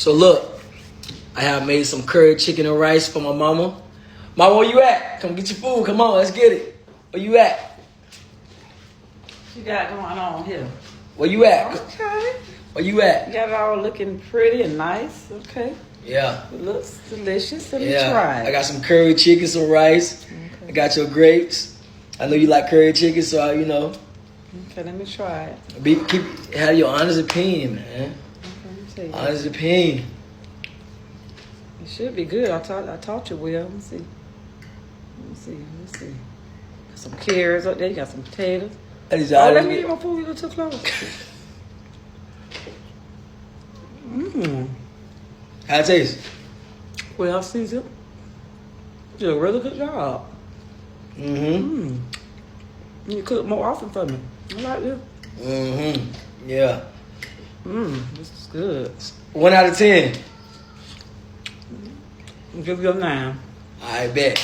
So look, I have made some curry chicken and rice for my mama. Mama, where you at? Come get your food. Come on, let's get it. Where you at? What you got going on here? Where you at? Okay. Where you at? You got it all looking pretty and nice. Okay. Yeah. It looks delicious. Let me try it. I got some curry chicken, some rice. Okay. I got your grapes. I know you like curry chicken, so I, Okay, let me try it. Have your honest opinion, man. Okay, let me see. Honest opinion. It should be good. I taught you well. Let me see. Got some carrots up there. You got some potatoes. Let me eat my food. You look too close. How it taste? Well seasoned. You did a really good job. You cook more often for me. I like this. Yeah. This is good. 1 out of 10. I'll give you a 9. I bet.